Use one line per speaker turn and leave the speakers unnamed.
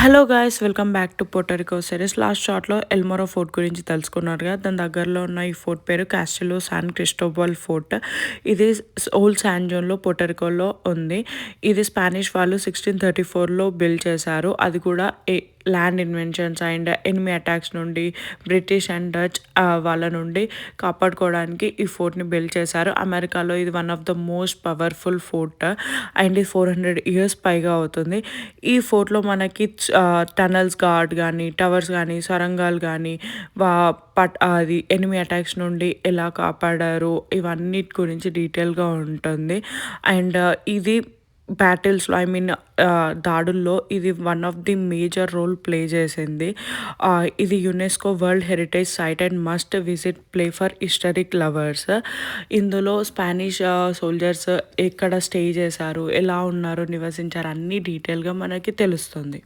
Hello guys, welcome back to Puerto Rico series. Last షార్ట్లో El Morro fort గురించి తెలుసుకున్నారుగా. దాని దగ్గరలో ఉన్న ఈ ఫోర్ట్ పేరు కాస్టిలో శాన్ క్రిస్టోబల్ ఫోర్ట్. ఇది ఓల్డ్ శాన్ జోన్లో పోర్టరికోలో ఉంది. ఇది స్పానిష్ వాళ్ళు 1634లో బిల్డ్ చేశారు. అది కూడా land inventions and enemy attacks నుండి బ్రిటిష్ అండ్ డచ్ వాళ్ళ నుండి కాపాడుకోవడానికి ఈ ఫోర్ట్ని బిల్డ్ చేశారు. అమెరికాలో ఇది one of the most powerful fort and ఇది 400 ఇయర్స్ పైగా అవుతుంది. ఈ ఫోర్ట్లో మనకి టనల్స్ గార్డ్ కానీ, టవర్స్ కానీ, సొరంగాలు కానీ, అది ఎనిమీ అటాక్స్ నుండి ఎలా కాపాడారు ఇవన్నిటి గురించి డీటెయిల్గా ఉంటుంది. అండ్ ఇది బ్యాటిల్స్లో దాడుల్లో ఇది one of the major role play చేసింది. ఇది UNESCO world heritage site and must visit play for historic lovers. ఇందులో స్పానిష్ సోల్జర్స్ ఎక్కడ స్టే చేశారు, ఎలా ఉన్నారు, నివసించారు అన్నీ డీటెయిల్గా మనకి తెలుస్తుంది.